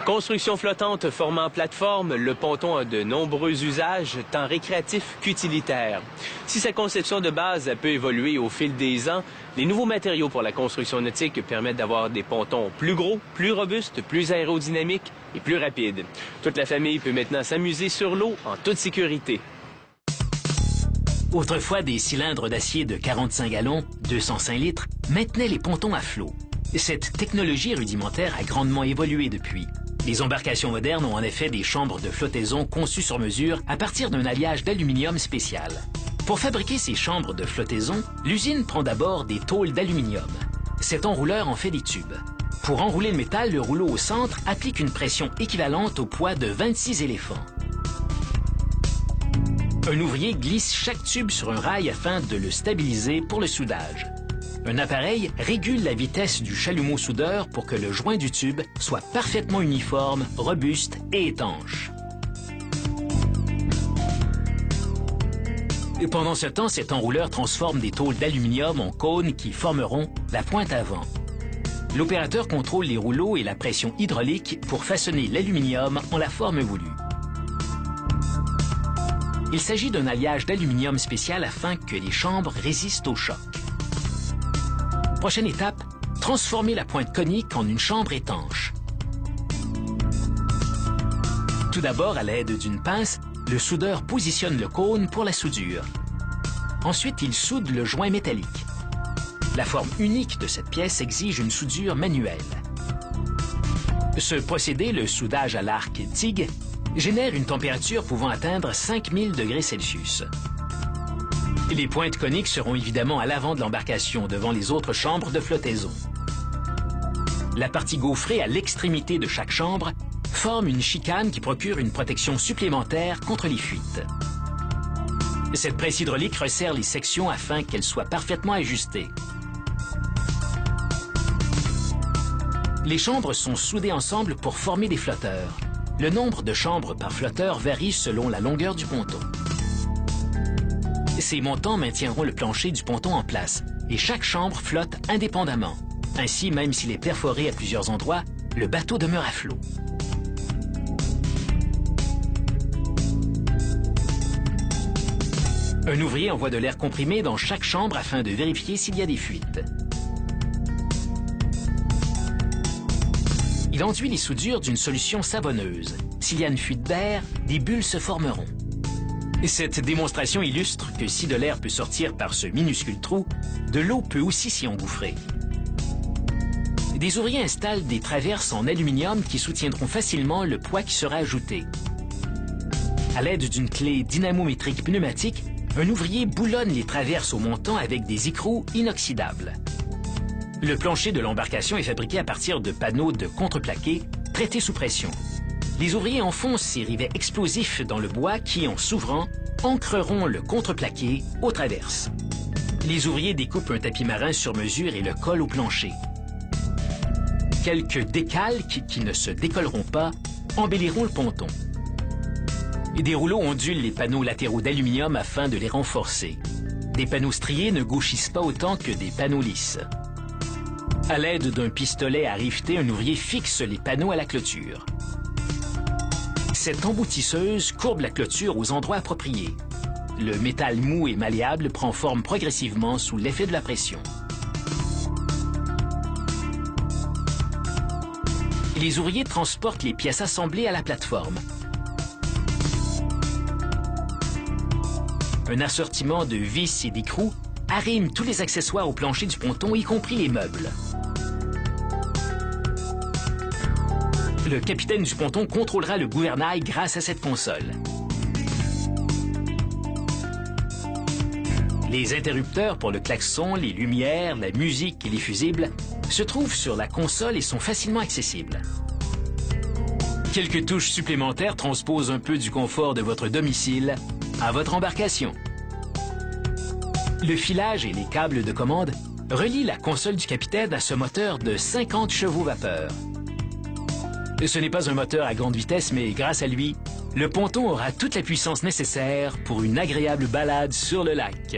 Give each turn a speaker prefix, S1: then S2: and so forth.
S1: Construction flottante formant plateforme, le ponton a de nombreux usages, tant récréatifs qu'utilitaires. Si sa conception de base peut évoluer au fil des ans, les nouveaux matériaux pour la construction nautique permettent d'avoir des pontons plus gros, plus robustes, plus aérodynamiques et plus rapides. Toute la famille peut maintenant s'amuser sur l'eau en toute sécurité.
S2: Autrefois, des cylindres d'acier de 45 gallons, 205 litres, maintenaient les pontons à flot. Cette technologie rudimentaire a grandement évolué depuis. Les embarcations modernes ont en effet des chambres de flottaison conçues sur mesure à partir d'un alliage d'aluminium spécial. Pour fabriquer ces chambres de flottaison, l'usine prend d'abord des tôles d'aluminium. Cet enrouleur en fait des tubes. Pour enrouler le métal, le rouleau au centre applique une pression équivalente au poids de 26 éléphants. Un ouvrier glisse chaque tube sur un rail afin de le stabiliser pour le soudage. Un appareil régule la vitesse du chalumeau soudeur pour que le joint du tube soit parfaitement uniforme, robuste et étanche. Et pendant ce temps, cet enrouleur transforme des tôles d'aluminium en cônes qui formeront la pointe avant. L'opérateur contrôle les rouleaux et la pression hydraulique pour façonner l'aluminium en la forme voulue. Il s'agit d'un alliage d'aluminium spécial afin que les chambres résistent au choc. Prochaine étape, transformer la pointe conique en une chambre étanche. Tout d'abord, à l'aide d'une pince, le soudeur positionne le cône pour la soudure. Ensuite, il soude le joint métallique. La forme unique de cette pièce exige une soudure manuelle. Ce procédé, le soudage à l'arc TIG, génère une température pouvant atteindre 5000 degrés Celsius. Les pointes coniques seront évidemment à l'avant de l'embarcation, devant les autres chambres de flottaison. La partie gaufrée à l'extrémité de chaque chambre forme une chicane qui procure une protection supplémentaire contre les fuites. Cette presse hydraulique resserre les sections afin qu'elles soient parfaitement ajustées. Les chambres sont soudées ensemble pour former des flotteurs. Le nombre de chambres par flotteur varie selon la longueur du ponton. Ces montants maintiendront le plancher du ponton en place et chaque chambre flotte indépendamment. Ainsi, même s'il est perforé à plusieurs endroits, le bateau demeure à flot. Un ouvrier envoie de l'air comprimé dans chaque chambre afin de vérifier s'il y a des fuites. Il enduit les soudures d'une solution savonneuse. S'il y a une fuite d'air, des bulles se formeront. Cette démonstration illustre que si de l'air peut sortir par ce minuscule trou, de l'eau peut aussi s'y engouffrer. Des ouvriers installent des traverses en aluminium qui soutiendront facilement le poids qui sera ajouté. À l'aide d'une clé dynamométrique pneumatique, un ouvrier boulonne les traverses au montant avec des écrous inoxydables. Le plancher de l'embarcation est fabriqué à partir de panneaux de contreplaqué traités sous pression. Les ouvriers enfoncent ces rivets explosifs dans le bois qui, en s'ouvrant, ancreront le contreplaqué aux traverses. Les ouvriers découpent un tapis marin sur mesure et le collent au plancher. Quelques décalques qui ne se décolleront pas embelliront le ponton. Et des rouleaux ondulent les panneaux latéraux d'aluminium afin de les renforcer. Des panneaux striés ne gauchissent pas autant que des panneaux lisses. À l'aide d'un pistolet à riveter, un ouvrier fixe les panneaux à la clôture. Cette emboutisseuse courbe la clôture aux endroits appropriés. Le métal mou et malléable prend forme progressivement sous l'effet de la pression. Les ouvriers transportent les pièces assemblées à la plateforme. Un assortiment de vis et d'écrous arrime tous les accessoires au plancher du ponton, y compris les meubles. Le capitaine du ponton contrôlera le gouvernail grâce à cette console. Les interrupteurs pour le klaxon, les lumières, la musique et les fusibles se trouvent sur la console et sont facilement accessibles. Quelques touches supplémentaires transposent un peu du confort de votre domicile à votre embarcation. Le filage et les câbles de commande relient la console du capitaine à ce moteur de 50 chevaux vapeur. Ce n'est pas un moteur à grande vitesse, mais grâce à lui, le ponton aura toute la puissance nécessaire pour une agréable balade sur le lac.